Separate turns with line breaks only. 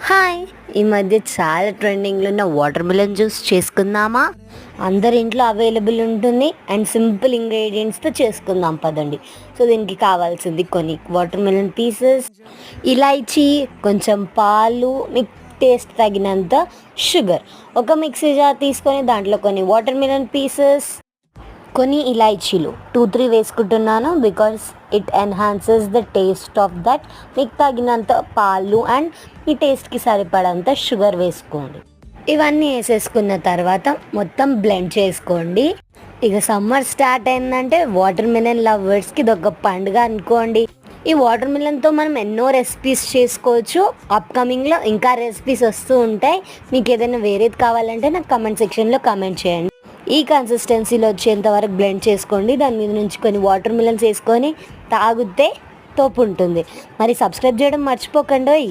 Hi! ఈ మధ్య చాలా ట్రెండింగ్లో ఉన్న వాటర్ మిలన్ జ్యూస్ చేసుకుందామా? అందరి ఇంట్లో అవైలబుల్ ఉంటుంది అండ్ సింపుల్ ఇంగ్రీడియంట్స్తో చేసుకుందాం పదండి. సో దీనికి కావాల్సింది కొన్ని వాటర్ మిలన్ పీసెస్, ఇలాచీ, కొంచెం పాలు, మీకు టేస్ట్ తగినంత షుగర్. ఒక మిక్సీ జార్ తీసుకొని దాంట్లో కొన్ని వాటర్ మిలన్ పీసెస్, కొన్ని ఇలాచీలు 2-3 వేసుకుంటున్నాను because it enhances the taste of that. మీకు తగినంత పాలు అండ్ మీ టేస్ట్కి సరిపడంత షుగర్ వేసుకోండి. ఇవన్నీ వేసేసుకున్న తర్వాత మొత్తం బ్లెండ్ చేసుకోండి. ఇక సమ్మర్ స్టార్ట్ అయిందంటే వాటర్ మిలన్ లవర్స్కి ఇది ఒక పండుగ అనుకోండి. ఈ వాటర్ మిలన్తో మనం ఎన్నో రెసిపీస్ చేసుకోవచ్చు. అప్కమింగ్లో ఇంకా రెసిపీస్ వస్తూ ఉంటాయి. మీకు ఏదైనా వేరేది కావాలంటే నాకు కమెంట్ సెక్షన్లో కమెంట్ చేయండి. ఈ కన్సిస్టెన్సీలో వచ్చేంత వరకు బ్లెండ్ చేసుకోండి. దాని మీద నుంచి కొన్ని వాటర్ మిలన్స్ వేసుకొని తాగితే తోపు ఉంటుంది. మరి సబ్స్క్రైబ్ చేయడం మర్చిపోకండి.